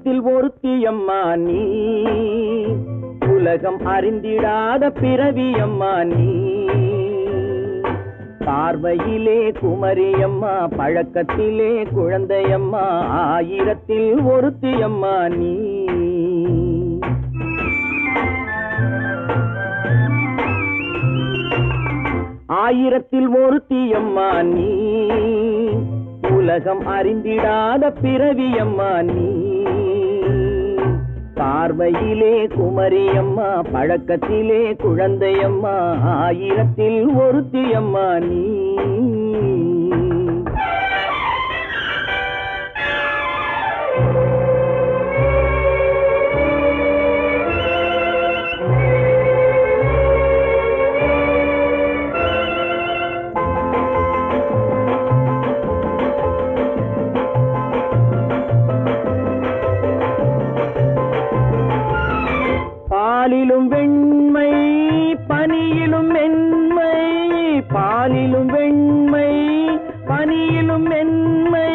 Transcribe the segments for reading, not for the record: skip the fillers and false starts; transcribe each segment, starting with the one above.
ஆயிரத்தில் ஒருத்தியம்மா நீ, உலகம் அறிந்திடாத பிறவியம்மா நீ. பார்வையிலே குமரியம்மா, பழக்கத்திலே குழந்தையம்மா, ஆயிரத்தில் ஒருத்தியம்மா நீ. ஆயிரத்தில் ஒருத்தியம்மா நீ, உலகம் அறிந்திடாத பிறவியம்மா நீ. பார்வையிலே குமரியம்மா, பழக்கத்திலே குழந்தையம்மா, ஆயிரத்தில் ஒருத்தியம்மா நீ. பாலிலும் வெண்மை பனியிலும் மென்மை, பாலிலும் வெண்மை பனியிலும் மென்மை,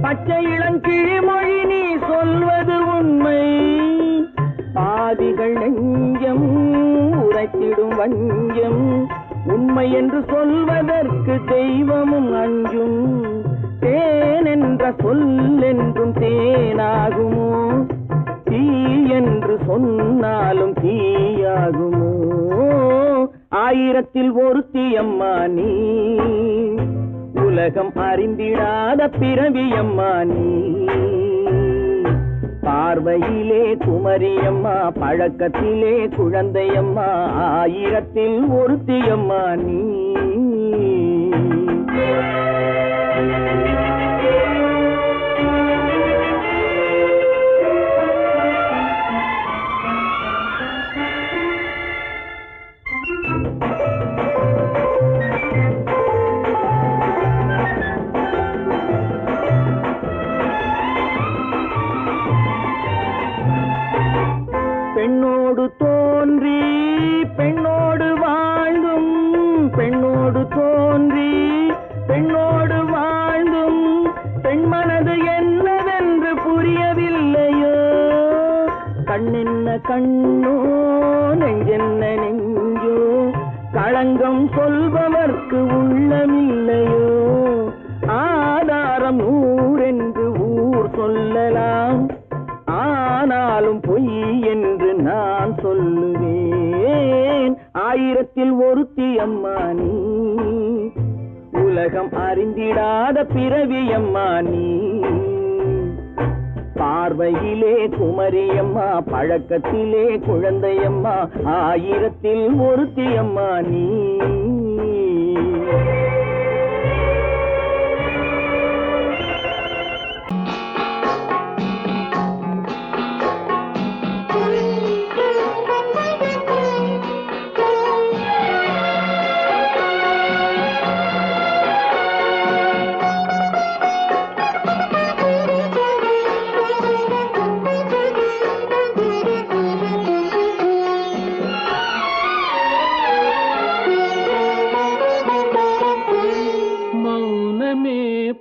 பச்சை இளங்கிழிமொழி நீ சொல்வது உண்மை. பாதிகள் நெஞ்சம் உரைத்திடும் வஞ்சம், உண்மை என்று சொல்வதற்கு தெய்வமும் அஞ்சும். தேன் என்ற சொல் என்றும் தேனாகுமோ, தீ என்று சொன்னாலும் தீயாகுமோ. ஆயிரத்தில் ஒருத்தியம்மா நீ, உலகம் அறிந்திடாத பிறவியம்மா நீ. பார்வையிலே குமரியம்மா, பழக்கத்திலே குழந்தையம்மா, ஆயிரத்தில் ஒருத்தியம்மா நீ. பெண்ணோடு தோன்றி பெண்ணோடு வாழ்ந்தும், பெண்ணோடு தோன்றி பெண்ணோடு வாழ்ந்தும், பெண்மனது என்னவென்று புரியவில்லையோ. கண்ணென்ன கண்ணோ, நெஞ்சென்ன நெஞ்சோ, களங்கம் சொல்பவர்க்கு உள்ளமில்லையோ. ஆதாரம் நூறென்று ஊர் சொல்லலாம், ஆனாலும் பொய் என்று நான் சொல்லுவேன். ஆயிரத்தில் ஒருத்தியம்மா நீ, உலகம் அறிந்திடாத பிறவியம்மா நீ. பார்வையிலே குமரியம்மா, பழக்கத்திலே குழந்தையம்மா, ஆயிரத்தில் ஒருத்தியம்மா நீ.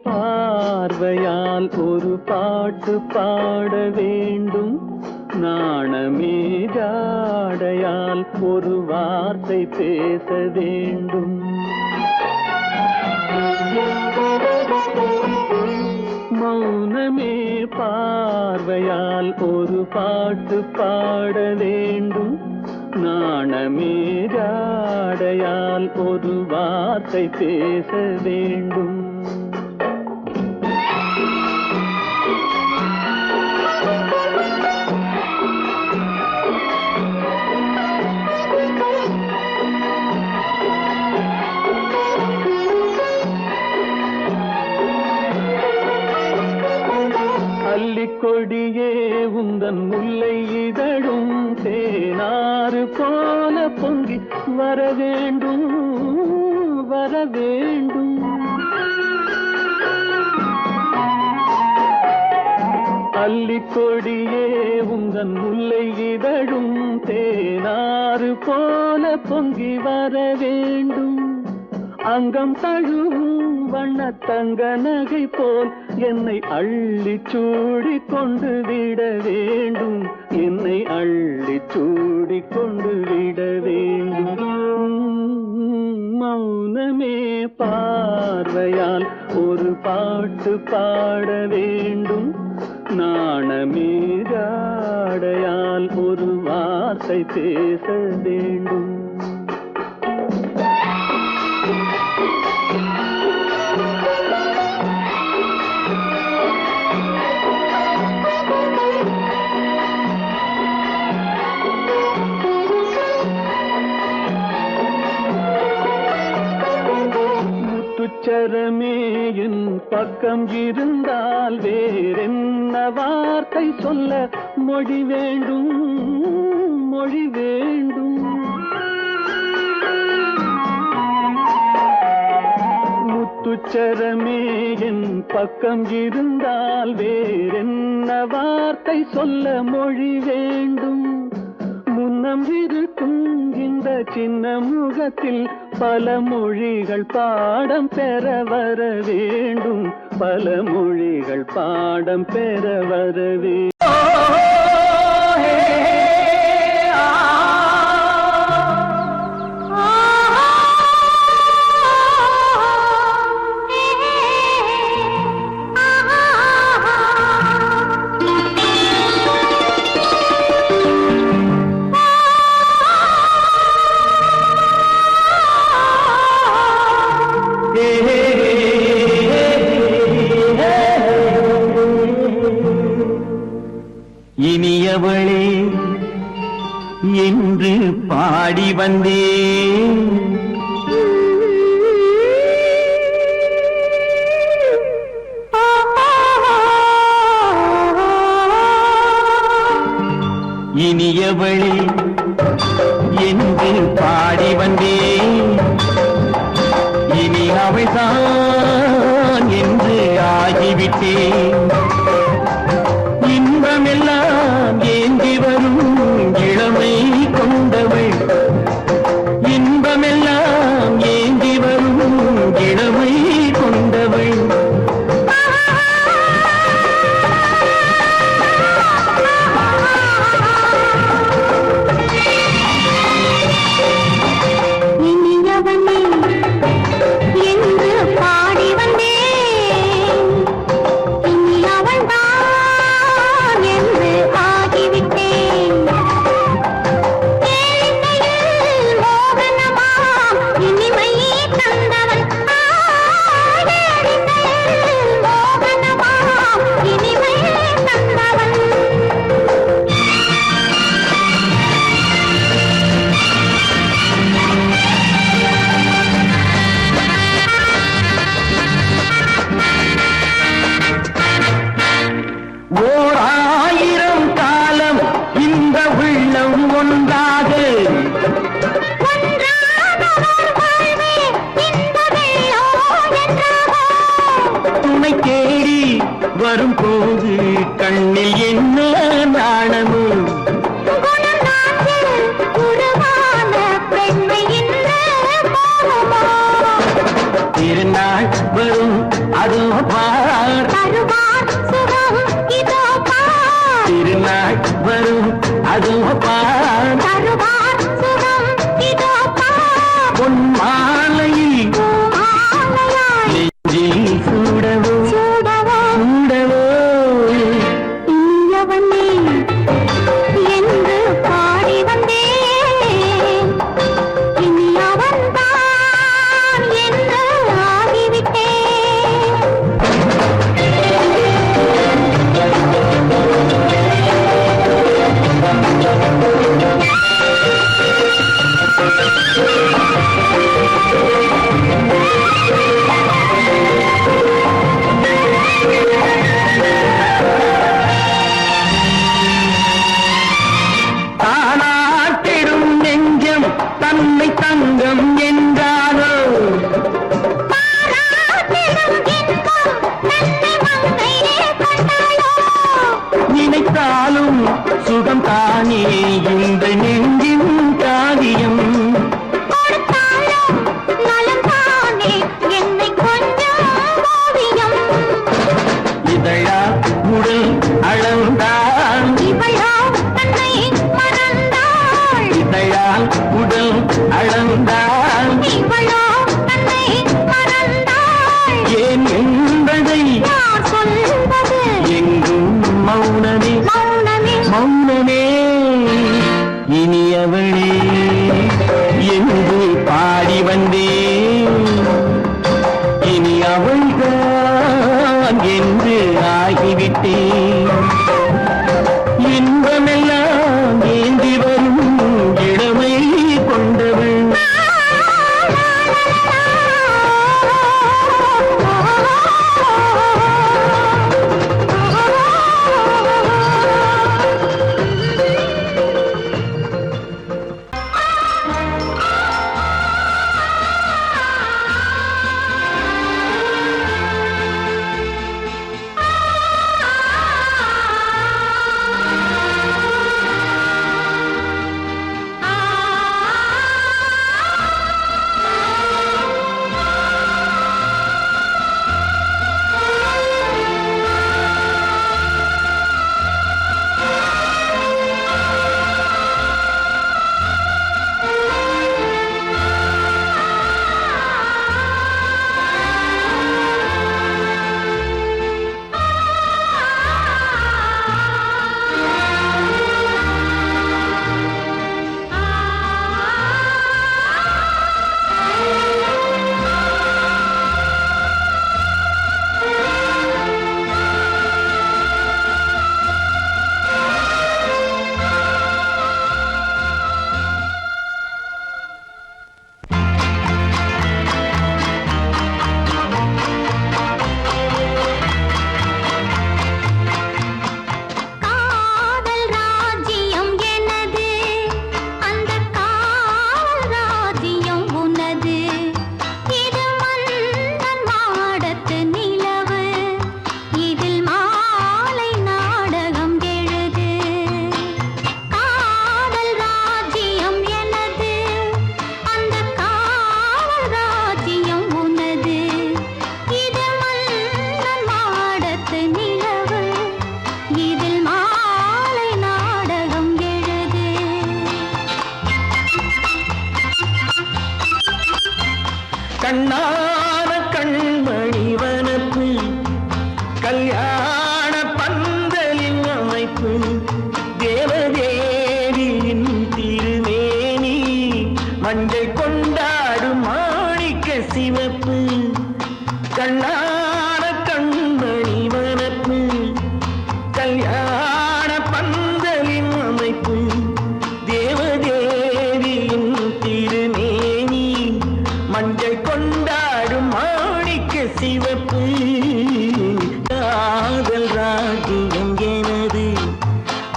பார்வையால் ஒரு பாட்டு பாட வேண்டும், நாணமே ஜாடையால் ஒரு வார்த்தை பேச வேண்டும். மௌனமே பார்வையால் ஒரு பாட்டு பாட வேண்டும், நாணமே ஜாடையால் ஒரு வார்த்தை பேச வேண்டும். கொடியே உந்தன் முல்லை இதழும் தேனாறு போல பொங்கி வர வேண்டும், வர வேண்டும். அல்லிக்கொடியே உந்தன் முல்லை இதழும் தேனாறு போல பொங்கி வர வேண்டும். அங்கம் தழுவும் வண்ண தங்க நகை போல் என்னை அள்ளி சூடி கொண்டு விட வேண்டும், என்னை அள்ளி சூடி கொண்டு விட வேண்டும். மௌனமே பார்வையால் ஒரு பாட்டு பாட வேண்டும், நாணமே ஜாடையால் ஒரு வார்த்தை பேச வேண்டும். முத்துச்சரமே என் பக்கம் இருந்தால் வேறென்ன வார்த்தை சொல்ல மொழி வேண்டும், மொழி வேண்டும். முத்துச்சரமே என் பக்கம் இருந்தால் வேறென்ன வார்த்தை சொல்ல மொழி வேண்டும். முன்னம் இருக்கும் இந்த சின்ன முகத்தில் பல மொழிகள் பாடம் பெற வர வேண்டும், பல மொழிகள் பாடம் பெற வர வேண்டும். இனியவளே என்று பாடி வந்தேன், இனியவளே என்று பாடி வந்தேன். இனி அவள்தான் என்று ஆகிவிட்டேன். இன்பமெல்லாம் ஏந்தி வரும் இளமை கொண்டவள், இன்பமெல்லாம் ஏந்தி வரும் இளமை கொண்டவள். இனியவனே என்று பாடி வந்தேன், இனி அவள்தான் என்று ஆகிவிட்டேன். கேளிக்கையில் மோகனமாம் இனிமை தந்தவன், கேளிக்கையில் மோகனமாம் இனிமை தந்தவன். ஓர் ஆயிரம் காலம் இந்த உள்ளம் ஒன்றாக துணை தேடி வரும் போது கண்ணில் என்ன நாணமும் திருநாள் வரும் அதோ பார், திருநாள் வரும் அதோ பார். பொன் மாலையில் நெஞ்சில் சூடவோ சூடவோ. இனியவனே என்று பாடி வந்தேன், இனி அவன்தான் என்று ஆகிவிட்டேன். தானாட்டிடும் நெஞ்சம் தன்னை தங்கம் என்றாரோ, நினைத்தாலும் சுகம் தானே இந்த நெஞ்சின் காரியம். கொடுத்தாலும் நலம் தானே வந்தவளே என்று பாடி வந்தேன். இனி அவள்தான் என்று ஆகிவிட்டேன். இன்பமெல்லாம் ஏந்தி வரும் இளமை கொண்டவள். கண்ணான கண்மணி வனப்பு கல்யாண பந்தலின் அமைப்பு தேவதேவியின் திருமேனி மஞ்சள் கொண்டாடும் மாணிக்க சிவப்பு. கண்ணான கண்மணி வனப்பு கல்யாண பந்தலின் அமைப்பு தேவதேவியின் திருமேனி மஞ்சள் கொண்டாடும் மாணிக்க சிவப்பு. காதல் ராஜ்யம் எனது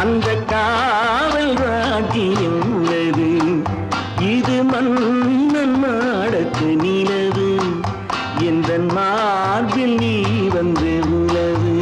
அந்த காவல் ராஜ்யம் உள்ளது. இது மன்னன் மாடத்து நிலவு எந்த மார்பில் நீ வந்து உலவு.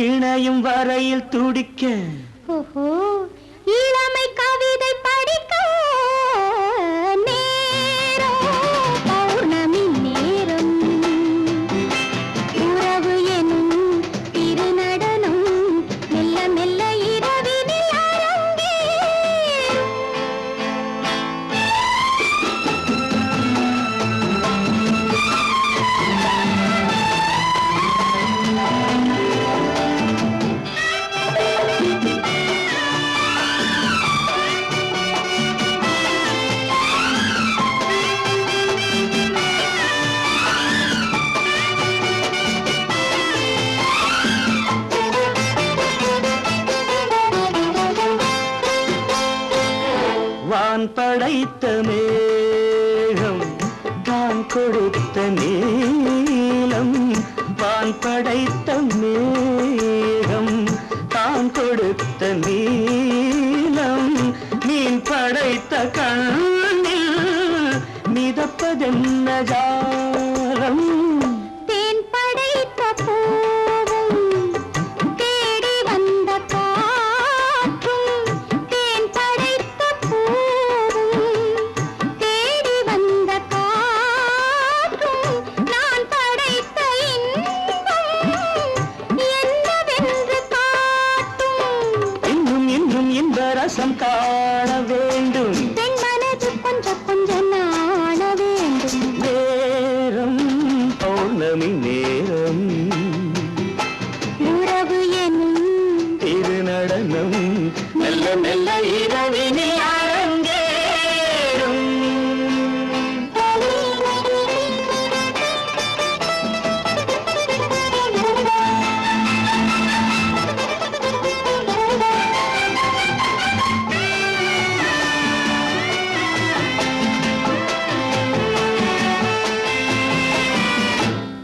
இணையும் வரையில் துடிக்க ஓஹோ இளமை கவிதை படிக்க நேரம் பௌர்ணமி நேரம் உறவு எனும் திருநடனம் மெல்ல மெல்ல இரவினில் வான் படைத்த மேகம் தான் கொடுத்த நீலம் வான் படைத்த மேகம் தான் கொடுத்த நீலம் மீன் படைத்த கண்ணில் மிதப்பதென்ன ஜாலம் தேன் படைத்த பூவும் தேடி வந்த காற்றும் தேன் படைத்த பூவும் தேடி வந்த காற்றும் நான் படைத்த இன்பம் என்னவென்று காட்டும் இன்னும் இன்னும் இந்த ரசம் காண வேண்டும் பெண் மனது கொஞ்சம் கொஞ்சம் நாண வேண்டும் நேரம் பௌர்ணமி நேரம் உறவு எனும் திருநடனம் மெல்ல மெல்ல இரவினில் அரங்கேறும்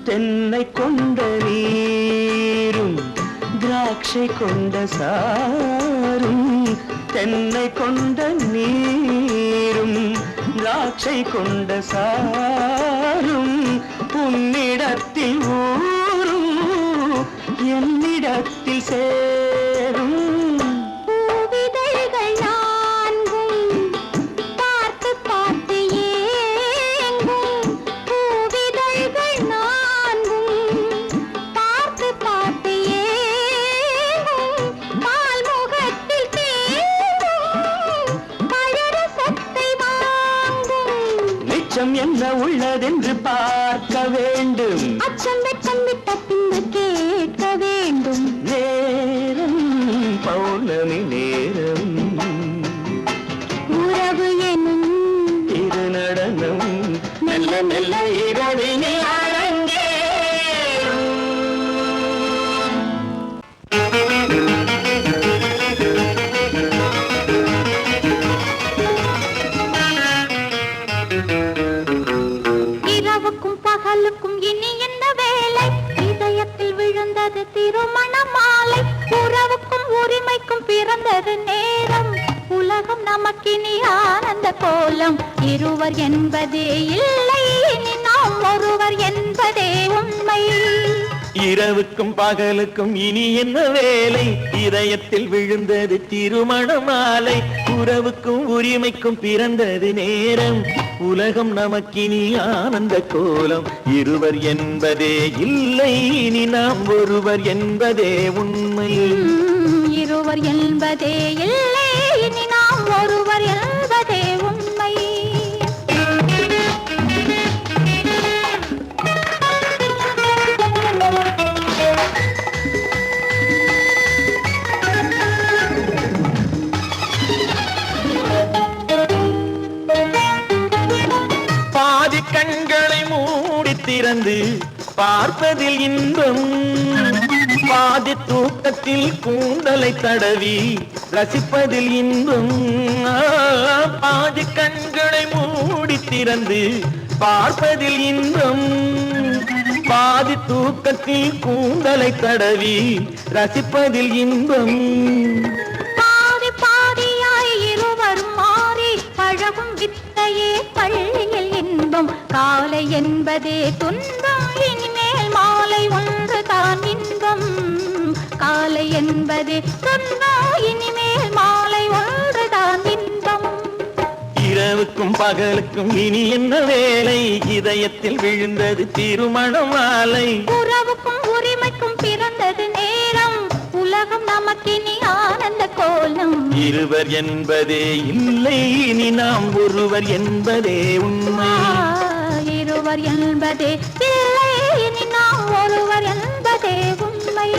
தென்னை கொண்ட நீரும் திராட்சை கொண்ட சாரும் தென்னை கொண்ட நீரும் திராட்சை கொண்ட சாரும் உன்னிடத்தில் ஊரும் என்னிடத்தில் சேரும் பூவிதழ்கள் நான்கும் பார்த்து பார்த்து ஏங்கும் பூவிதழ்கள் நான்கும் பார்த்து பார்த்து ஏங்கும் பால்முகத்தில் தேங்கும் பழரசத்தை வாங்கும் மிச்சம் என்ன உள்ளதென்று பார்க்க வேண்டும் அச்சம் வெச்சம் விட்ட பின்பு கேட்க வேண்டும் நேரம் பௌர்ணமி நேரம் உறவு எனும் திருநடனம் மெல்ல மெல்ல இரவினில் அரங்கேறும் இரவுக்கும் பகலுக்கும் இனி என்ன வேலை இதயத்தில் விழுந்தது திருமண மாலை உறவுக்கும் உரிமைக்கும் பிறந்தது நேரம் உலகம் நமக்கினி ஆனந்த கோலம் இருவர் என்பதே இல்லை இனி நாம் ஒருவர் என்பதே உண்மை இரவுக்கும் பகலுக்கும் இனி என்ன வேலை இதயத்தில் விழுந்தது திருமண மாலை உறவுக்கும் உரிமைக்கும் பிறந்தது நேரம் உலகம் நமக்கினி ஆனந்த கோலம் இருவர் என்பதே இல்லை இனி நாம் ஒருவர் என்பதே உண்மை இருவர் என்பதே இல்லை இனி நாம் ஒருவர் என்பதே உண்மை பாதி கண்களை மூடி திறந்து பார்ப்பதில் இன்பம் பாதி தூக்கத்தில் கூந்தலை தடவி ரசிப்பதில் இன்பம் பாதி கண்களை மூடி திறந்து பார்ப்பதில் இன்பம் பாதி தூக்கத்தில் கூந்தலை தடவி ரசிப்பதில் இன்பம் பாதி பாதியாய் இருவரும் மாறி பழகும் வித்தையே பள்ளியில் இன்பம் காலை என்பதே துன்பம் இனிமேல் மாலை ஒன்று தான் இன்பம் என்பதே சொன்னோம் இனிமேல் மாலை ஒன்றுதான் இன்பம். இரவுக்கும் பகலுக்கும் இனி என்ன வேலை, இதயத்தில் விழுந்தது திருமண மாலை. உறவுக்கும் உரிமைக்கும் பிறந்தது நேரம், உலகம் நமக்கினி ஆனந்த கோலம். இருவர் என்பதே இல்லை இனி நாம் ஒருவர் என்பதே உண்மை. இருவர் என்பதே இல்லை இனி நாம் ஒருவர் என்பதே உண்மை.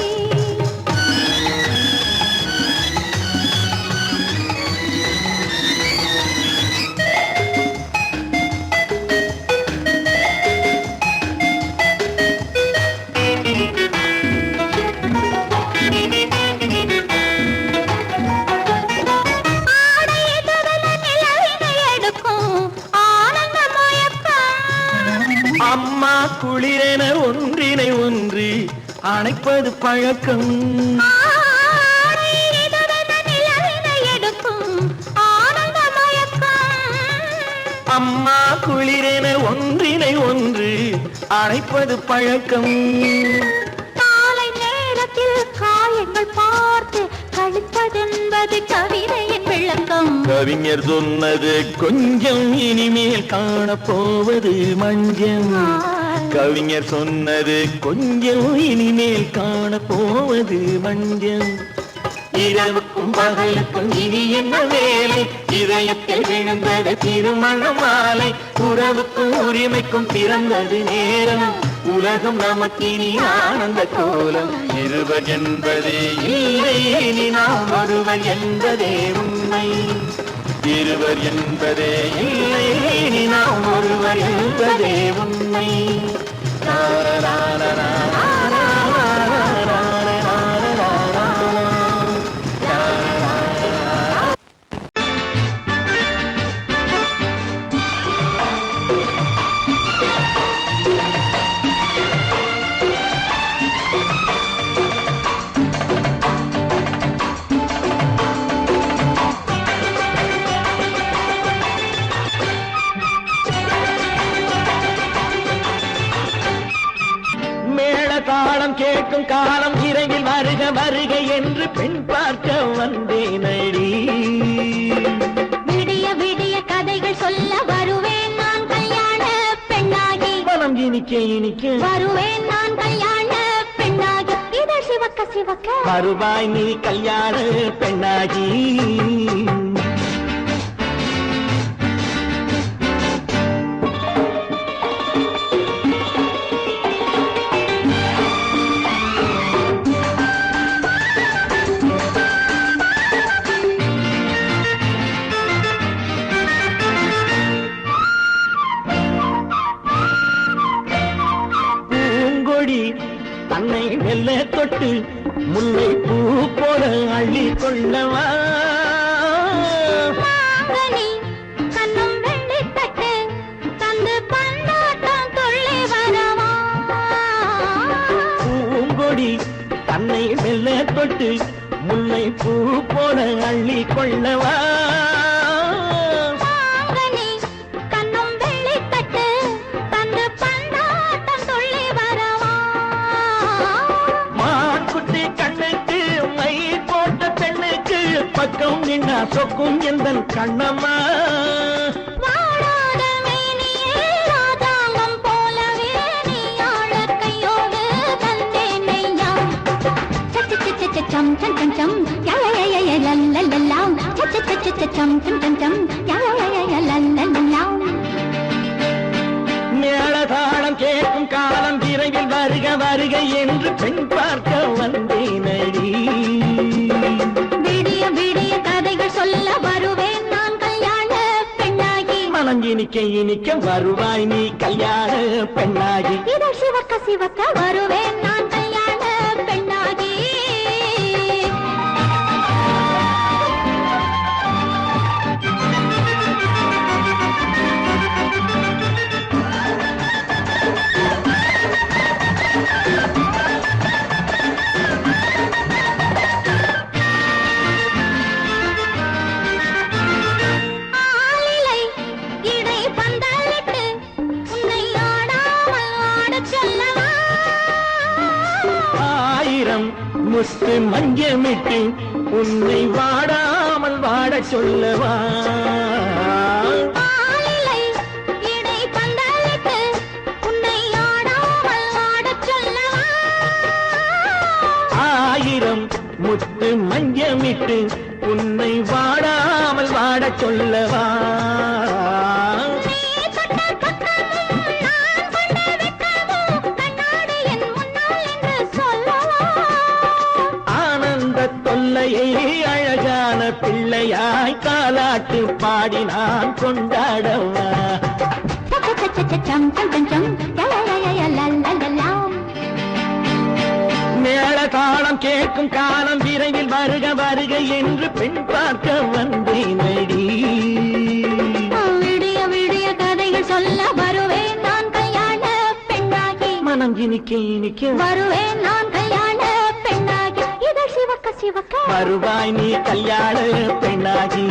அம்மா குளிரென ஒன்றினை ஒன்று அணைப்பது பழக்கம். அம்மா குளிரென ஒன்றினை ஒன்று அணைப்பது பழக்கம். காலை நேரத்தில் காயங்கள் பார்த்து கழிப்பதென்பது கவிதையின் விளக்கம். கவிஞர் சொன்னது கொஞ்சம் இனிமேல் காணப்போவது மஞ்சம். கவிஞர் சொன்னது கொஞ்சம் இனிமேல் காணப்போவது மஞ்சம். இரவுக்கும் பகலுக்கும் இனி என்ன வேலை, இதயத்தில் விழுந்தது திருமண மாலை. உறவுக்கும் உரிமைக்கும் பிறந்தது நேரம், உலகம் நமக்கினி ஆனந்த கோலம். இருவர் என்பதே இல்லை இனி நாம் ஒருவர் என்பதே உண்மை. இருவர் என்பதே இல்லை இனி நாம் ஒருவர் என்பதே உண்மை. தாளம் கேட்கும் காலம் விரைவில் வருக வருக என்று பெண் பார்க்க வந்தேனடி. விடிய விடிய கதைகள் சொல்ல வருவேன் நான் கல்யாண பெண்ணாகி. மனம் இனிக்க இனிக்க வருவேன் நான் கல்யாண பெண்ணாகி. இதை சிவக்க சிவக்க வருவாய் நீ கல்யாண பெண்ணாகி. தன்னை மெல்ல தொட்டு முல்லை பூ போல அள்ளி கொள்ளவா. கண்ணும் வெள்ளி தட்டு தந்து பந்தாட்டம் துள்ளி வரவா. பூங்கொடி தன்னை மெல்ல தொட்டு முல்லை பூ போல அள்ளி கொள்ளவா. பக்கம் நின்னா சொக்கும் எந்தன் கண்ணம்மா. வாழாத மேனியே ராதாங்கம் போலவே நீ ஆள கையோடு தந்தேன் நெய்யா. சச்ச சச்ச சச்சம் சம் சம் சம் யய லல்லல்லாம். சச்ச சச்ச சச்சம் சம் சம் சம் யய லல்லல்லாம். மேளதாளம் கேட்கும் காலம் விரைவில் வருக வருக என்று பெண் பார்க்க வந்தேனடி. விடிய விடிய கதைகள் சொல்ல வருவேன் நான் கல்யாண பெண்ணாகி. மனம் இனிக்க இனிக்க வருவாய் நீ கல்யாண பெண்ணாகி. இதை சிவக்க சிவக்க வருவேன் நான் கல்யாண பெண்ணாகி. முத்து மஞ்சமிட்டு உன்னை வாடாமல் வாடச் சொல்லவா ஆளிலை இடை பந்தலிட்டு உன்னை ஆடாமல் ஆடச் சொல்லவா ஆயிரம் முத்து மஞ்சமிட்டு உன்னை வாடாமல் வாடச் சொல்லவா நீ தொட்ட பக்கமும் நான் கொண்ட வெட்கமும் கண்ணாடி என் முன்னால் என்று சொல்லவா ஆனந்த தொல்லையை அழகான பிள்ளையாய் தாலாட்டு பாடி நான் கொண்டாடவா சம் சம் சம் சம் லலலலலலலலலாம் மேள தாளம் கேட்கும் காலம் விரைவில் வருக வருக என்று பெண் பார்க்க வந்தேனடி விடிய விடிய கதைகள் சொல்ல வருவேன் நான் கல்யாண பெண்ணாகி மனம் இனிக்க இனிக்க வருவேன் நான் கல்யாண பெண்ணாகி இதழ் சிவக்க சிவக்க வருவாய் நீ கல்யாண பெண்ணாகி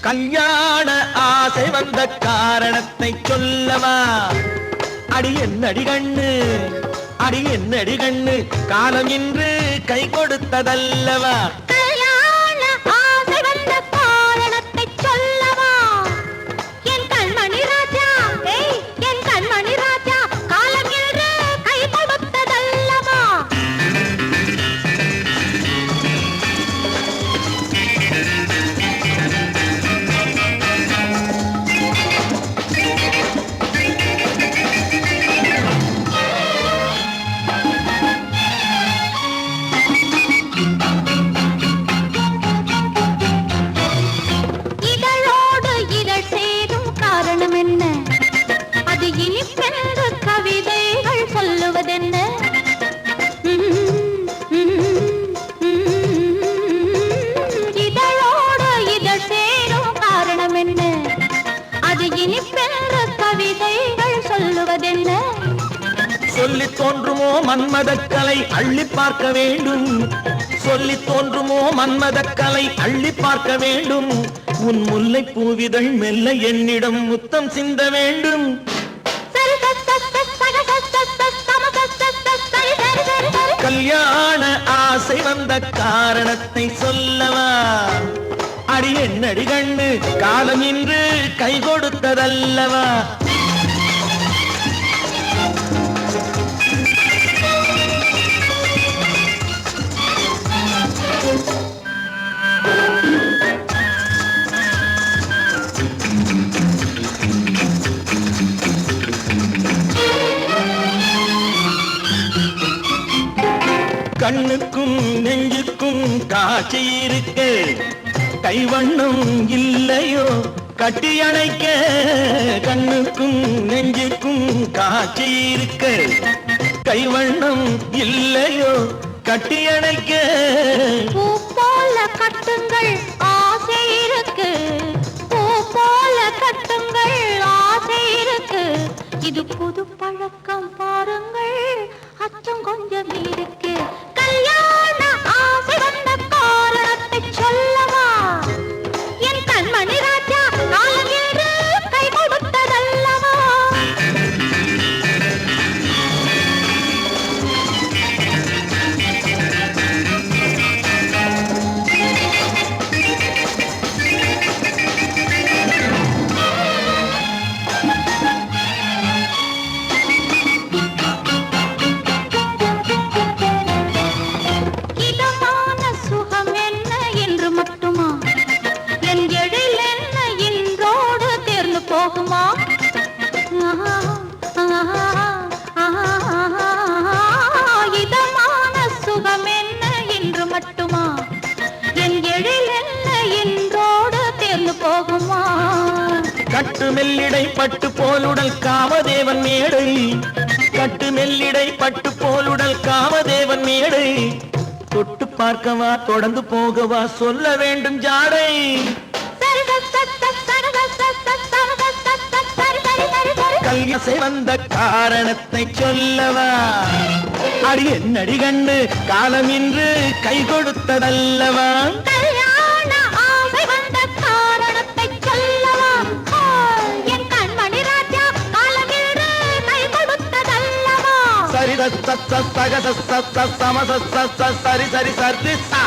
கல்யாண ஆசை வந்த காரணத்தை சொல்லவா அடி என்னடி கண்ணு அடி என்னடி கண்ணு காலம் இன்று கை கொடுத்ததல்லவா கல்யாண ஆசை வந்த காரணத்தை சொல்லவா என் கண்மணி ராஜா என் கண்மணி ராஜா காலம் என்று கை கொடுத்ததல்லவா இதழோடு இதழ் சேரும் காரணம் என்ன அது இனிப்பென்று கவிதைகள் சொல்லுவதென்ன இதழோடு இதழ் சேரும் காரணம் என்ன அது இனிப்பென்று கவிதைகள் சொல்லுவதென்ன சொல்லி தோன்றுமோ மன்மதக்கலை அள்ளி பார்க்க வேண்டும் சொல்லி தோன்றுமோ மன்மதக்கலை அள்ளி பார்க்க வேண்டும் உன் முல்லை பூவிதழ் மெல்ல என்னிடம் முத்தம் சிந்த வேண்டும் கல்யாண ஆசை வந்த காரணத்தை சொல்லவா அடி என்னடி கண்ணு காலம் இன்று கை கொடுத்ததல்லவா கண்ணுக்கும் நெஞ்சுக்கும் காட்சி இருக்கு கைவண்ணம் இல்லையோ கட்டி அணைக்க கண்ணுக்கும் நெஞ்சுக்கும் காட்சி இருக்கு கைவண்ணம் இல்லையோ கட்டி அணைக்க பூ போல கட்டுங்கள் ஆசை இருக்கு பூ போல கட்டுங்கள் ஆசை இருக்கு இது புது பழக்கம் பாருங்கள் அச்சம் கொஞ்சம் இருக்கு கல்யாண ஆசை வந்த காரணத்தை சொல்லவா என் கண்மணி ராஜா காலம் என்று கை கொடுத்ததல்லவா இதமான சுகம் என்ன என்று மட்டுமா என் எழில் என்ன இன்றோடு தேர்ந்து போகுமா இதமான சுகம் என்ன என்று மட்டுமா என் எழில் என்ன இன்றோடு தேர்ந்து போகுமா கட்டு மெல்லிடை பட்டு போலுடல் காமதேவன் மேடை கட்டு மெல்லிடை பட்டு போலுடல் காமதேவன் மேடை தொட்டு பார்க்கவா தொடர்ந்து போகவா சொல்ல வேண்டும் ஜாடை கல்யாசை வந்த காரணத்தை சொல்லவா அடி என்னடி கண்டு காலம் இன்று கை கொடுத்ததல்லவா கல்யாண ஆசை வந்த காரணத்தை சொல்லவா சரி சரி சரி சா.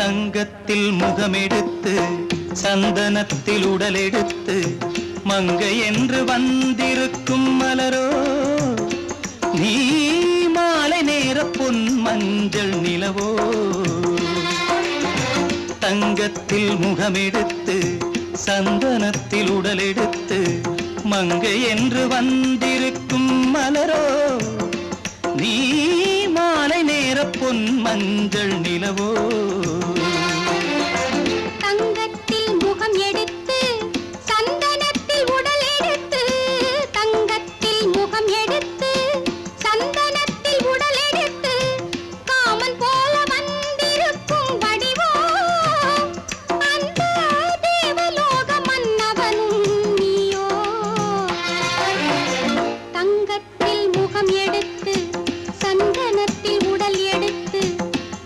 தங்கத்தில் முகமெடுத்து சந்தனத்தில் உடலெடுத்து மங்கை என்று வந்திருக்கும் மலரோ நீ மாலை நேர பொன் மஞ்சள் நிலவோ. தங்கத்தில் முகமெடுத்து சந்தனத்தில் உடலெடுத்து மங்கை என்று வந்திருக்கும் மலரோ நீ மாலை நேர பொன் மஞ்சள் நிலவோ. தங்கத்தில் முகம் எடுத்து சந்தனத்தில் உடல் எடுத்து தங்கத்தில் முகம் எடுத்து சந்தனத்தில் உடல் எடுத்து காமன் போல வந்திருக்கும் வடிவோ அந்த தேவலோக மன்னவனும் நீயோ. தங்கத்தில் முகம் எடுத்து சந்தனத்தில் உடல் எடுத்து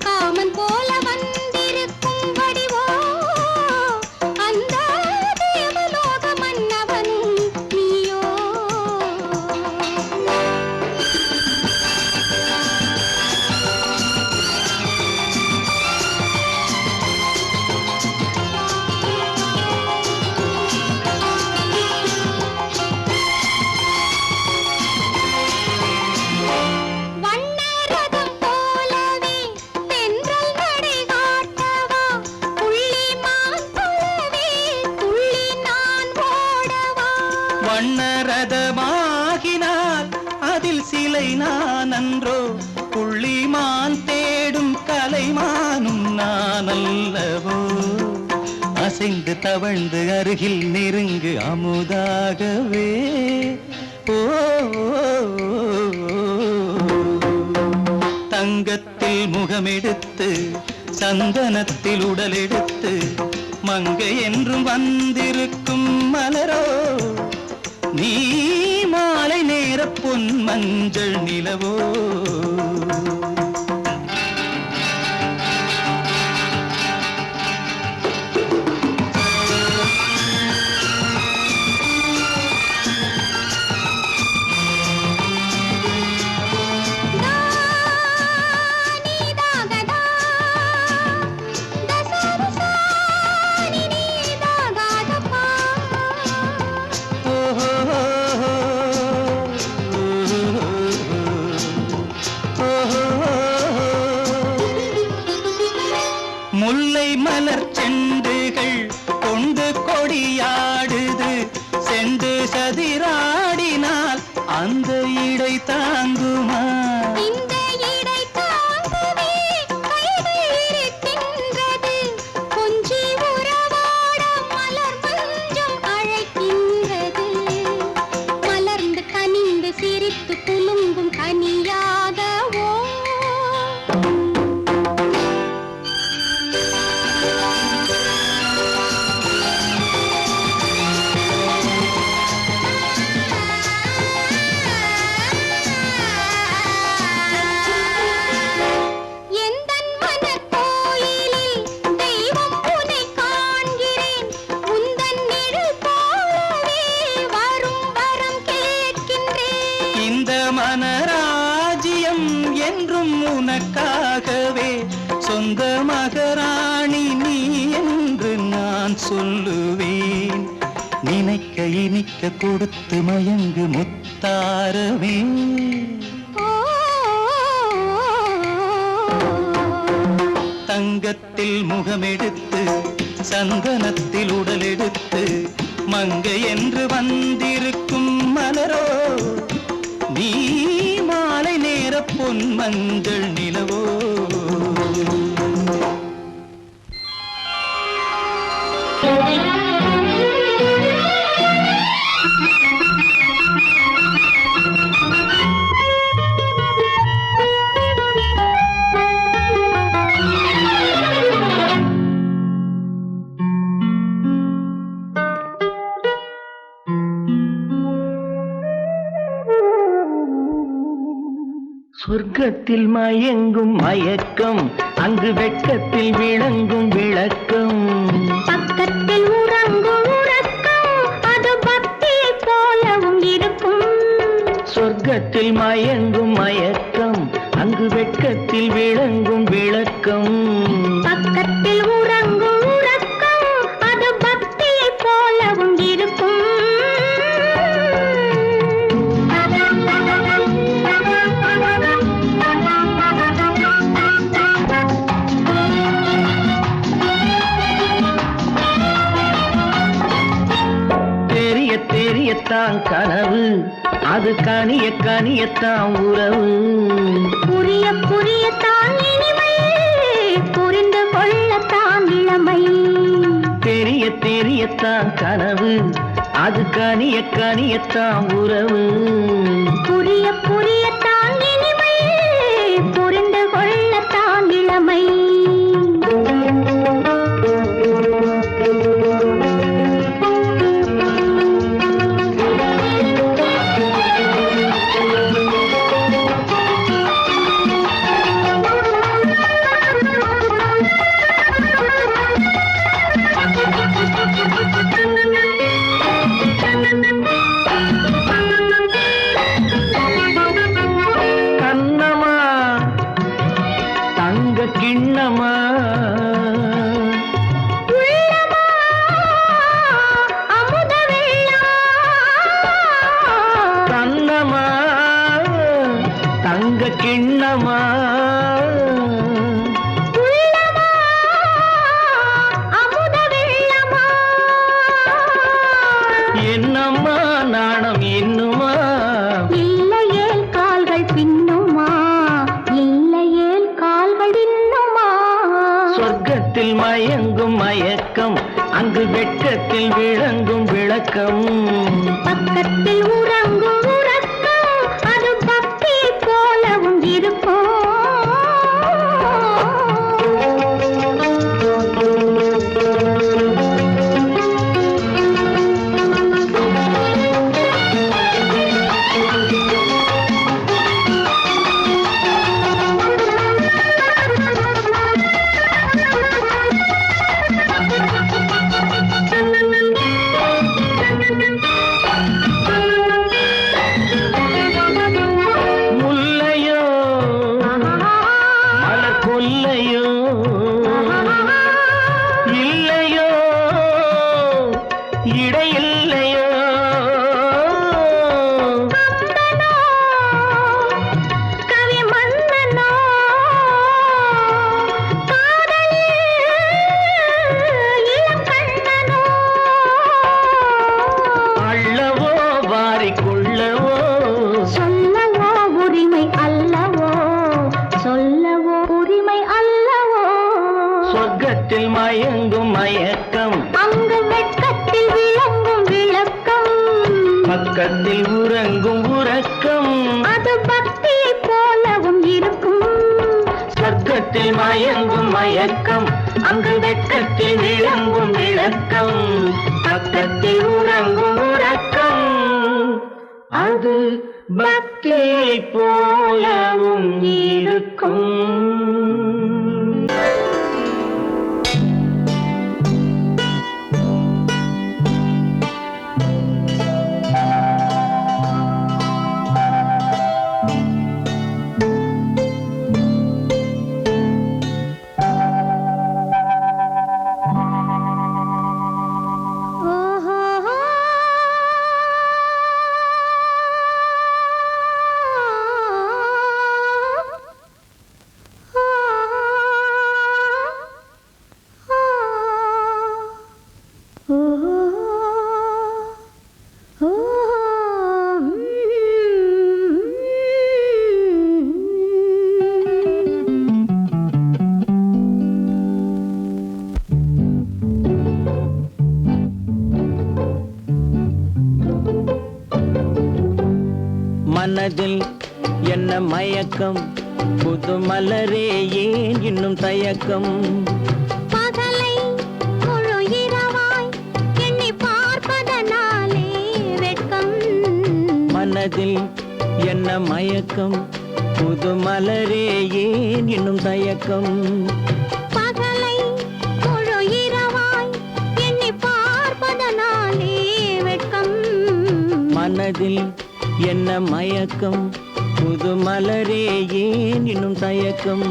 காமன் போல வந்திருக்கும் வடிவோ அந்த தேவலோக மன்னவனும் நீயோ. வண்ணரதம் போலவே தென்றல் நடை காட்டவா புள்ளிமான் போலவே துள்ளி நான் ஓடவா. வண்ணரதமாகினால் அதில் சிலை நான் அன்றோ புள்ளிமான் தேடும் கலைமானும் நான் அல்லவோ. அசைந்து தவழ்ந்து அருகில் நெருங்கு அமுதாகவே ஓ. தங்கத்தில் முகமெடுத்து சந்தனத்தில் உடலெடுத்து மங்கை என்றும் வந்திருக்கும் மலரோ நீ மாலை நேர பொன் மஞ்சள் நிலவோ. முல்லை மலர் செண்டுகள் கொண்டு கொடியாடுது செண்டு சதிராடினால் அந்த இடை தாங்குமா. இந்த இடை தாங்கவே கைகள் இருக்கின்றது கொஞ்சி உறவாட மலர் மஞ்சம் அழைக்கின்றது. மலர்ந்து கனிந்து சிரித்து குலுங்கும் கனியாகவோ. எந்தன் மனக்கோயிலில் தெய்வம் உன்னை காண்கிறேன் உந்தன் நிழல் போலவே வரும் வரம் கேட்கின்றேன். இந்த மனராஜ்யம் என்றும் உனக்காகவே சொந்த மகராணி நீ என்று நான் சொல்லுவேன். நினைக்க இனிக்க கொடுத்து மயங்கு முத்தாரவே. ஓ தங்கத்தில் முகமெடுத்து சந்தனத்தில் உடலெடுத்து மங்கை என்று வந்திருக்கும் மலரோ நீ மாலை நேர பொன் மஞ்சள் நிலவோ. சொர்க்கத்தில் மயங்கும் மயக்கம் அங்கு வெட்கத்தில் விளங்கும் விளக்கம் பக்கத்தில் உறங்கும் உறக்கம் அது பக்தியை போலவும் இருக்கும் சொர்க்கத்தில் மயங்கும் மயக்கம் அங்கு வெட்கத்தில் விளங்கும் விளக்கம் பக்கத்தில் உறங்கும் உறக்கம் அது பக்தியை போலவும் இருக்கும் தெரியத்தான் கனவு அது கனிய கனியத்தான் உறவு புரிய புரியத்தான் இனிமை புரிந்து கொள்ளத்தான் இளமை தெரியத்தான் கனவு அது கனிய கனியத்தான் உறவு புரிய புரியத்தான் இனிமை புரிந்து கொள்ளத்தான் இளமை கிண்ணமா அமுத கண்ணமா தங்க கிண்ணமா அமுத வெள்ளமா என்னம்மா நாணம் என்னுமா இல்லையேல் கால்கள் பின்னுமா இல்லையேல் கால்கள் இன்னுமா சொர்க்கத்தில் மயங்கும் மயக்கம் அங்கு வெட்கத்தில் விளங்கும் விளக்கம் பக்கத்தில் உறங்கும் உறக்கம் அது பக்தியை போலவும் இருக்கும் முல்லையோ மலர் கொல்லையோ இல்லையோ இடையில்லையோ கவி மன்னனோ காதலில் இளம் கண்ணனோ அள்ளவோ வாரிக்கொள்ளவோ சொல்லவோ உரிமை அல்லவோ சொல்லவோ உரிமை அல்லவோ சொர்க்கத்தில் மயங்கும் மயக்கம் அங்கு வெட்கத்தில் விளங்கும் விளக்கம் பக்கத்தில் உறங்கும் உறக்கம் அது பக்தியை போலவும் இருக்கும் சொர்க்கத்தில் மயங்கும் மயக்கம் அங்கு வெட்கத்தில் விளங்கும் விளக்கம் பக்கத்தில் உறங்கும் உறக்கம் அது பக்தியை போலவும் இருக்கும் ஓஹோ மனதில் என்ன மயக்கம் புது மலரே ஏன் இன்னும் தயக்கம் பகலை முழு இரவாய் எண்ணி பார்ப்பதனாலே வெட்கம் மனதில் என்ன மயக்கம் புது மலரே ஏன் இன்னும் தயக்கம் பகலை முழு இரவாய் எண்ணி பார்ப்பதனாலே வெட்கம் மனதில் என்ன மயக்கம் புது மலரே ஏன் இன்னும் தயக்கம்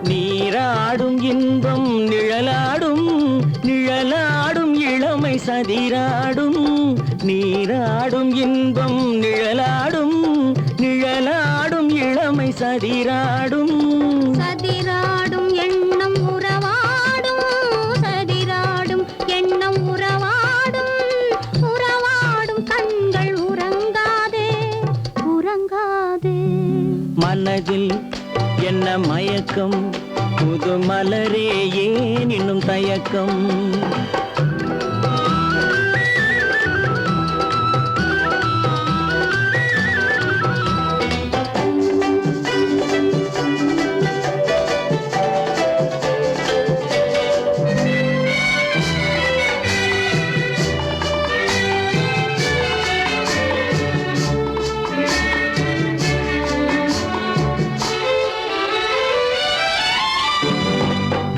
நீராடும் இன்பம் நிழலாடும் நிழலாடும் இளமை சதிராடும் நீராடும் இன்பம் நிழலாடும் நிழலாடும் இளமை சதிராடும் சதிராடும் எண்ணம் உறவாடும் சதிராடும் எண்ணம் உறவாடும் உறவாடும் கண்கள் உறங்காதே உறங்காதே மனதில் என்ன மயக்கம் புது மலரே ஏன் இன்னும் தயக்கம்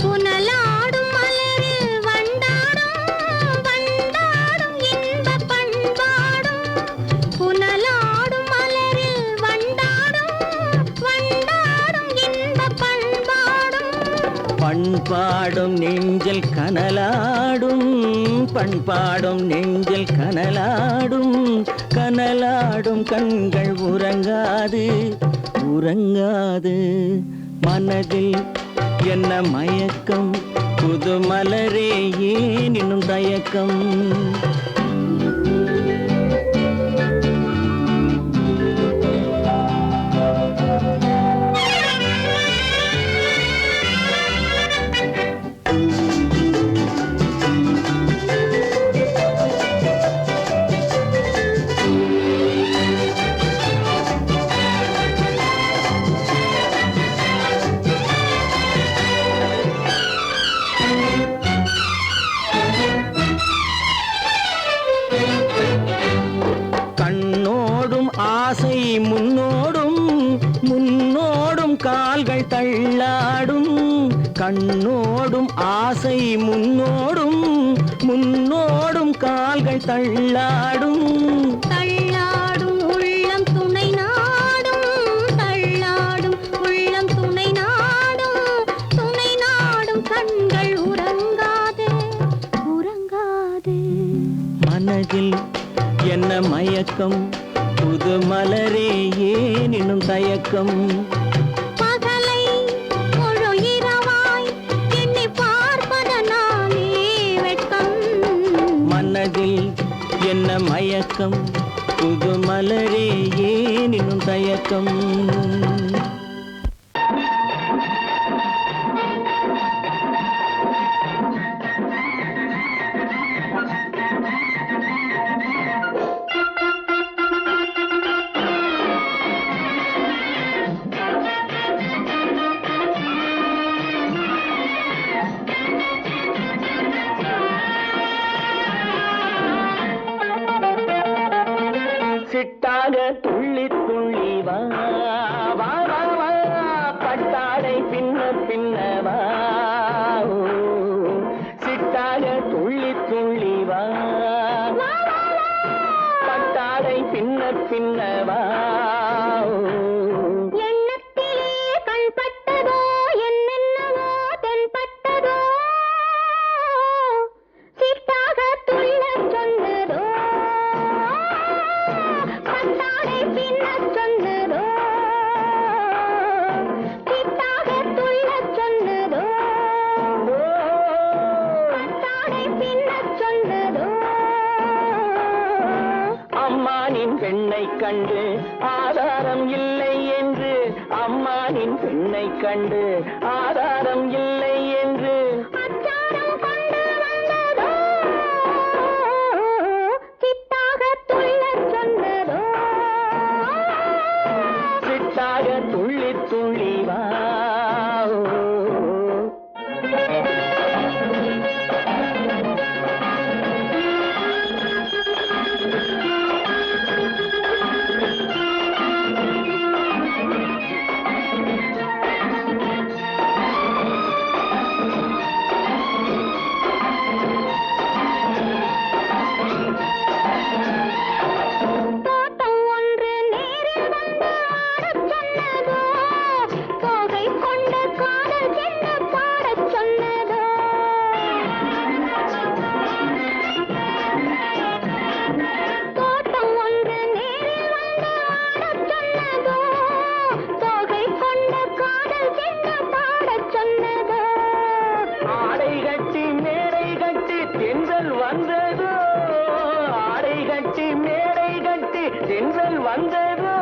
புனலாடும் மலரில் வண்டாடும் வண்டாடும் இன்பப் பண்பாடும் புனலாடும் மலரில் வண்டாடும் வண்டாடும் இன்பப் பண்பாடும் பண்பாடும் நெஞ்சில் கனலாடும் பண்பாடும் நெஞ்சில் கனலாடும் கனலாடும் கண்கள் உறங்காது உறங்காது மனதில் என்ன மயக்கம் புது மலரே ஏன் இன்னும் தயக்கம் கண்ணோடும் ஆசை முன்னோடும் முன்னோடும் கால்கள் தள்ளாடும் கண்ணோடும் ஆசை முன்னோடும் முன்னோடும் கால்கள் தள்ளாடும் தள்ளாடும் உள்ளம் துணை நாடும் தள்ளாடும் உள்ளம் துணை நாடும் கண்கள் உறங்காதே உறங்காதே மனதில் என்ன மயக்கம் புது மலரே ஏன் இன்னும் தயக்கம் பகலை முழு இரவாய் எண்ணி பார்ப்பதனாலே வெட்கம் மனதில் என்ன மயக்கம் புது மலரே ஏன் இன்னும் தயக்கம் சிட்டாக துள்ளி துள்ளி வா வா வா வா பட்டாடை பின்ன பின்ன வா ஓ, சிட்டாக துள்ளி துள்ளி வா பட்டாடை பின்ன பின்ன வா ஓ. எண்ணத்திலே கண்பட்டதோ என்னென்னவோ தென்பட்டதோ சிட்டாக துள்ளச் சொன்னதோ பட்டாடை பின்னச் சொன்னதோ சிட்டாக துள்ளச் சொன்னதோ பட்டாடை பின்னச் சொன்னதோ அம்மானின் பெண்ணை கண்டு ஆதா ஆதாரம் இல்லை என்று அம்மானின் பெண்ணை கண்டு ஆதாரம் இல்லை என்று அச்சாரம் கொண்டு வந்ததோ சித்தாக துள்ளச் சொன்னதோ சித்தாக துள்ளி துள்ளி வா தோட்டம் ஒன்று நேரில் வந்து ஆடச் சொன்னதோ தோகை கொண்ட காதல் என்ன பாடச் சொன்னதோ தோட்டம் ஒன்று நேரில் வந்து ஆடச் சொன்னதோ தோகை கொண்ட காதல் என்ன பாடச் சொன்னதோ ஆடை கட்டி மேடை கட்டி தென்றல் வந்ததோ ஆடை கட்டி மேடை கட்டி தென்றல் வந்ததோ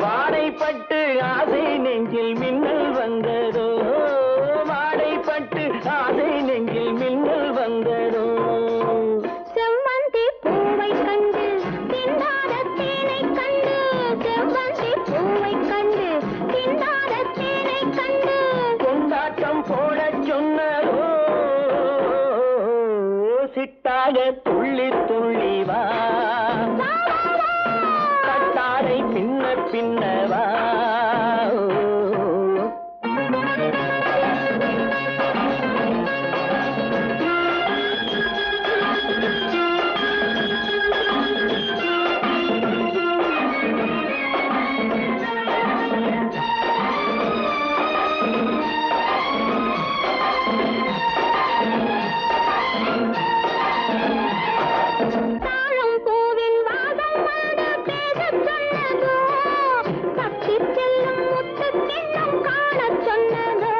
வாடைப்பட்டு ஆசை நெஞ்சில் மின்னல் வந்ததோ வாடைப்பட்டு ஆசை நெஞ்சில் மின்னல் வந்ததோ செவ்வந்தி பூவை கண்டு திண்டாத தேனை கண்டு செவ்வந்தி பூவை கண்டு திண்டாத தேனை கண்டு கொண்டாட்டம் போடச் சொன்னதோ சிட்டாக துள்ளி துள்ளி வா கட்டாரை பின்ன பின்னவா தாழம் பூவின் வாசம் வந்து பேசச் சொன்னதோ தப்பிச் செல்லும் முத்துக் கிண்ணம் காணச் சொன்னதோ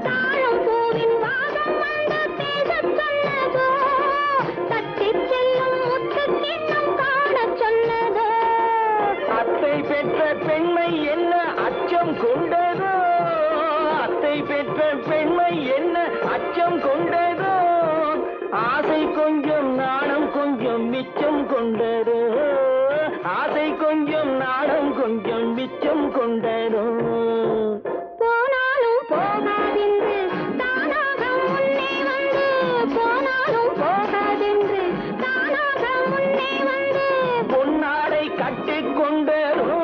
தாழம் பூவின் வாசம் வந்து பேசச் சொன்னதோ தப்பிச் செல்லும் முத்துக் கிண்ணம் காணச் சொன்னதோ அத்தை பெற்ற பெண்மை என்ன அச்சம் கொண்டதோ அத்தை பெற்ற பெண்மை என்ன அச்சம் கொண்டதோ ஆசை கொஞ்சம் நாணம் கொஞ்சம் மிச்சம் கொண்டதோ ஆசை கொஞ்சம் நாணம் கொஞ்சம் மிச்சம் கொண்டதோ போனாலும் போகாதென்று தானாக முன்னே வந்து போனாலும் போகாதென்று தானாக முன்னே வந்து பொன்னாடை கட்டிக்கொண்டதோ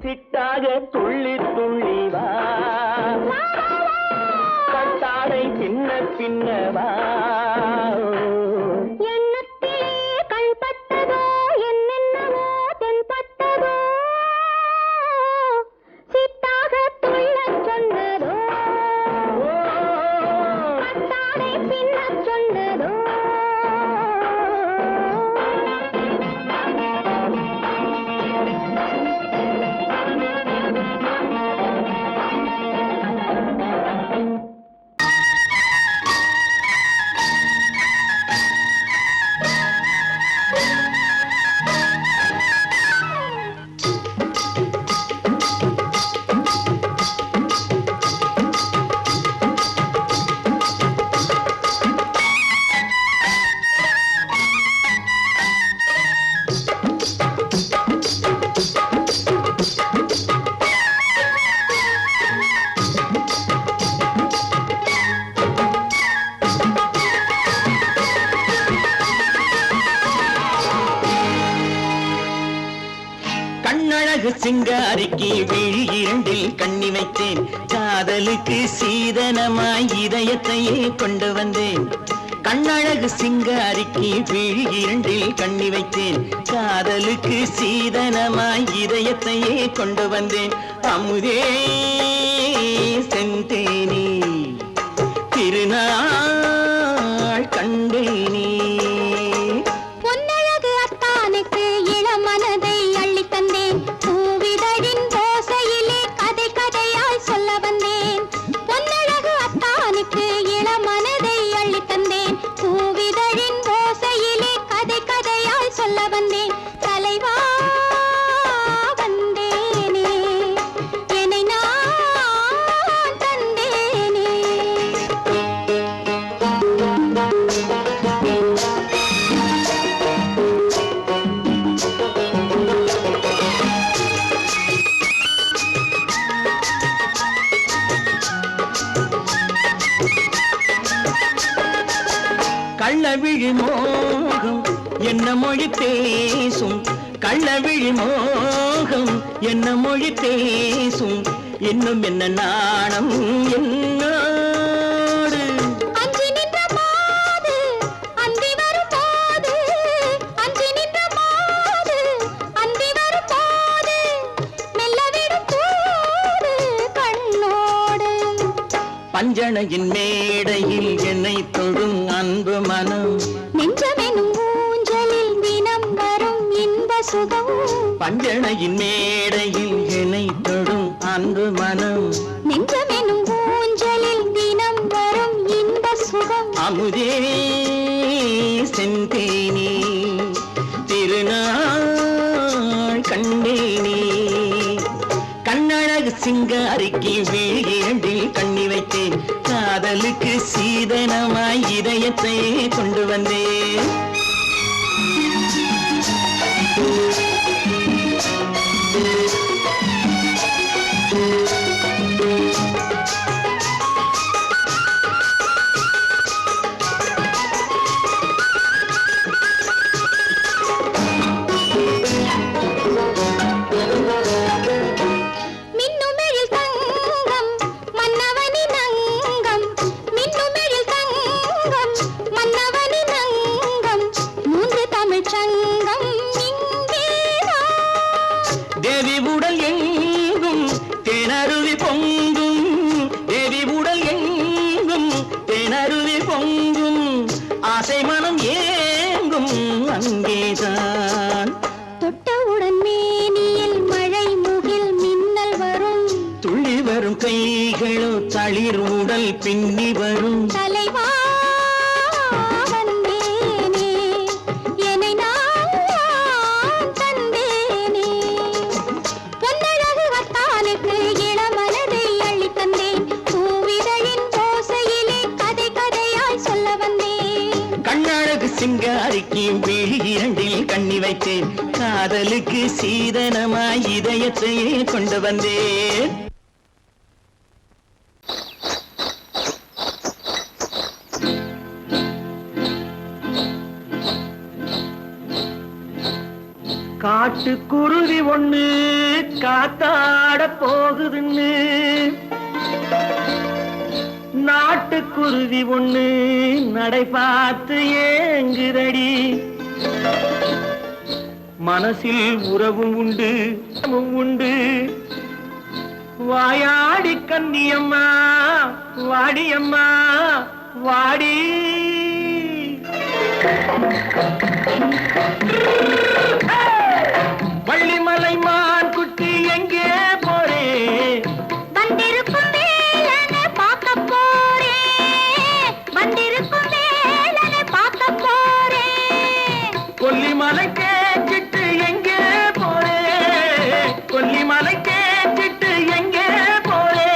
சிட்டாக துள்ளி துள்ளி வா கட்டாடை பின்ன பின்னவா எண்ணத்திலே கண்பட்டதோ என்னென்னவோ தென்பட்டதோ சித்தாக துள்ளச் சொன்னதோ கட்டாடை பின்னச் சொன்னதோ கண்ணழகு சிங்காரிக்கு விழி இரண்டில் கண்ணி வைத்தேன் காதலுக்கு சீதனமாய் இதயத்தையே கொண்டு வந்தேன் கண்ணழகு சிங்காரிக்கு விழி இரண்டில் கண்ணி வைத்தேன் காதலுக்கு சீதனமாய் இதயத்தையே கொண்டு வந்தேன் அமுதே செந்தேனே திருநாள் கண்டேனே பொன்னழகு அத்தானுக்கு இளமனதை அள்ளித் தந்தேன் பூவிதழின் ஓசையிலே கதை கதையாய் சொல்ல வந்தேன் பொன்னழகு அத்தானுக்கு இளமனதை அள்ளித் தந்தேன் பூவிதழின் கள்ளவிழி மோகம் என்ன மொழி பேசும் கள்ளவிழி மோகம் என்ன மொழி பேசும் இன்னும் என்ன நாணம் என்னோடு அஞ்சி நின்ற மாது அந்தி வரும் போது அஞ்சி நின்ற மாது அந்தி வரும் போது மெல்ல விடும் போது கண்ணோடு பஞ்சணையின் மேடையில் என்னை தொடும் அன்பு மனம் நெஞ்சமெனும் ஊஞ்சலில் தினம் வரும் இன்ப சுகம் பஞ்சணையின் மேடையில் என்னை தொடும் அன்பு மனம் நெஞ்சமெனும் ஊஞ்சலில் தினம் வரும் இன்ப சுகம் அமுதே செந்தேனே திருநாள் கண்டேனே கண்ணழகு சிங்காரிக்கு விழியண்டில் கண்ணி வைத்தேன் காதலுக்கு சீதனமாய் இதயத்தை கொண்டு வந்தேன் மின்னுமெழில் தங்கம் மன்னவனின் அங்கம் மின்னுமெழில் தங்கம் மன்னவனின் அங்கம் மூன்று தமிழ்ச் சங்கம் இங்கேதான் தேவி உடல் எங்கும் தேனருவி பொங்கும் தேவி உடல் எங்கும் தேனருவி பொங்கும் ஆசை மனம் ஏங்கும் அங்கேதான் தொட்டவுடன் மேனியில் மழை முகில் மின்னல் வரும் துள்ளி வரும் கைகளோ தளிர் உடல் பின்னி வரும் தலைவா வந்தேனே என்னை நான் தந்தேனே பொன்னழகு வத்தானுக்கு இளமனதை அள்ளி தந்தேன் பூவிதழின் ஓசையிலே கதை கதையாய் சொல்ல வந்தேன் கண்ணழகு சிங்காரிக்கு விழி இரண்டில் கண்ணி வைத்தேன் காதலுக்கு சீதனமாய் இதயத்தையே கொண்டு வந்தேன் காட்டுக்குருவி ஒண்ணு காத்தாட போகுதுன்னு நாட்டுக்குருவி ஒண்ணு நடை பார்த்து ஏங்குதடி மனசில் உறவும் உண்டு உண்டு வாயாடி கன்னியம்மா வாடியம்மா வாடி வள்ளிமலை மான் குட்டி எங்கே போறே வந்திருக்கும் வேலனை பார்க்க போறேன் வந்திருக்கும் வேலனை பார்க்க போறேன் கொல்லிமலை கேட்டுட்டு எங்கே போறே கொல்லிமலை கேட்டுட்டு எங்கே போறே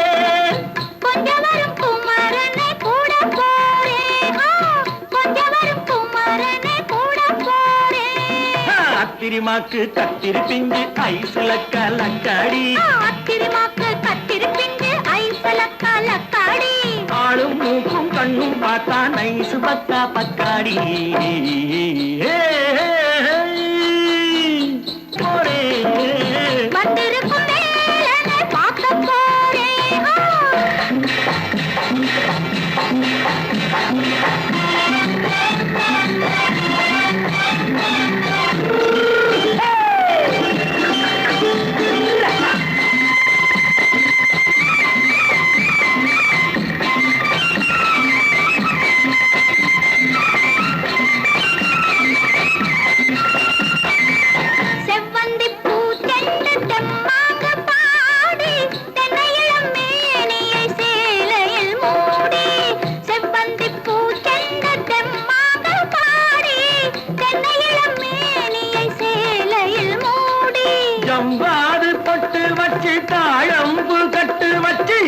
கொஞ்சம் வரும் குமரனை கூட போறேன் கொஞ்சம் வரும் குமரனை கூட போறேன் அத்திரிமாக்கு கத்திரி பிஞ்சு ஐசுல கலக்காடி அத்திரிமாக்கு கத்திரி பிஞ்சு ஐசல கலக்காடி ஆளும் மூக்கும் கண்ணும் பார்த்தா நைசு பத்தா பக்காடி போறே வந்திருக்கும் வேலனை பார்க்க போறேன் செவ்வந்தி பூ தென்று தெம்மாக பாடி தென்னையிளம் மேனியை சேலையில் மூடி செவ்வந்தி பூ தென்று தெம்மாக பாடி தென்னையிளம் மேனியை சேலையில் மூடி ஜம்பாது பொட்டு வச்சு தாழம்பு கட்டு வச்சு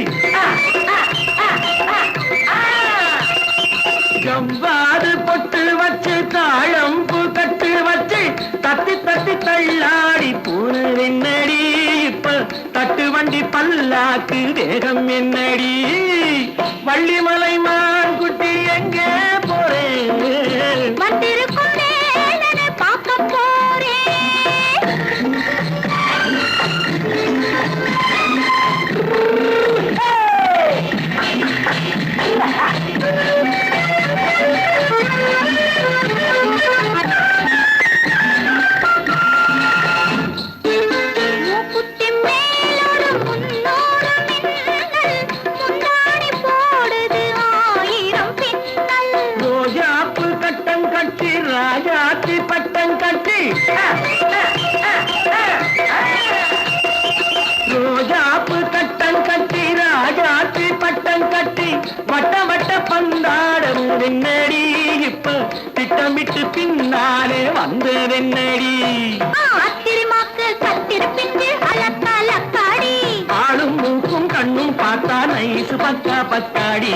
ஜம்பாது பொட்டு வச்சு தாழம்பு கட்டு வச்சு தத்தி தத்தி தள்ளாடி பூனு என்னடி இப்ப தட்டு வண்டி பல்லாக்கு வேகம் என்னடி வள்ளிமலை மான் குட்டி எங்கே போறேன் ராஜாத்தி பட்டம் கட்டி ரோஜாப்பு கட்டம் கட்டி ராஜாத்தி பட்டம் கட்டி வட்ட வட்ட பந்தாடம் வெண்ணடி இப்ப திட்டமிட்டு பின்னாலே வந்ததென்னடி ஆத்திரமாக்கு கத்திருப்பின்று அலக்காடி ஆளும் மூக்கும் கண்ணும் பார்த்தா நைசு பக்கா பக்காடி